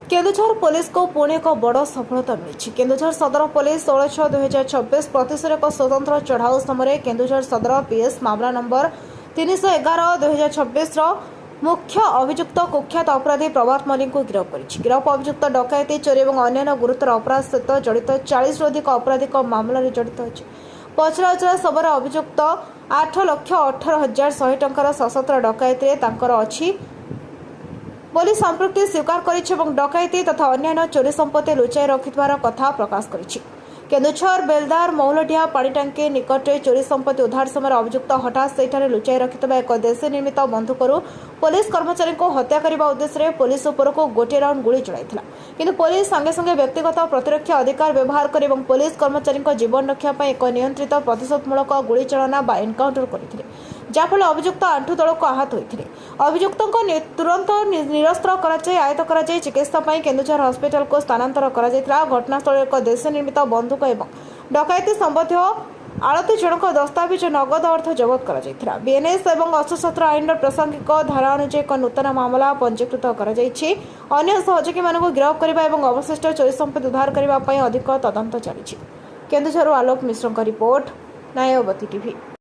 Keonjhar police को पुणे एक बड़ सफलता मिली। केन्दुझर सदर पुलिस 16/6/2026 प्रतिशत एक स्वतंत्र चढ़ाऊ समय केन्दुझर सदर पीएस मामला नंबर 311/2026 मुख्य अभियुक्त कुख्यात अपराधी प्रभात मल्लिक को गिरफ्त कर गिरफ्त अभियुक्त डकैती चोरी और अन्य गुरुतर अपराध सहित जड़ित 40 अधिक आपराधिक मामलें जड़ित अच्छी। पचराउचरा समय अभियुक्त 8,18,100 टंकार सशस्त्र डकैती अच्छी बोली संपृक्ति स्वीकार करिछि एवं डकैती तथा अन्य चोरी संपत्ति लुचाई रखिथिबार कथा प्रकाश करिछि। केन्दुझर बेलदार मौलडिया पाणीटांकी निकटे चोरी संपत्ति उद्धार समय अभियुक्त हठात सेठारे लुचाई रखिथिबा एक देशी निर्मित बंधुकरू पुलिस कर्मचारी को हत्या करने उद्देश्य पुलिस उपर को गोटे राउंड गुली चलाइथिला, किंतु पुलिस संगे संगे व्यक्तिगत प्रतिरक्षा अधिकार व्यवहार कर पुलिस कर्मचारी जीवन रक्षा पाई एक नियंत्रित प्रतिशोधमूलक गुली चालना बा एनकाउंटर करथिले, जाफल अभियुक्त आंठू तलक आहत होते। अभियुक्त तुरंत निरस्त्र आयत्त कर चिकित्सा केन्दुझर हस्पिटाल को स्थानांतर करा। घटनास्थल एक देशी निर्मित बंधुक एवं डकैती संबंधी आड़ती जनक दस्तावेज नगद अर्थ जबत कर बीएनएस और अशस्त्र आईन प्रासंगिक धारा अनुसार एक नूतन मामला पंजीकृत कर अन्य सहयोगी मानक गिरफ्त करने और अवशिष्ट चोरी संपत्ति उद्धार करने अधिक तदंत चली। केन्दुझर आलोक मिश्र रिपोर्ट, न्यायवती टीवी।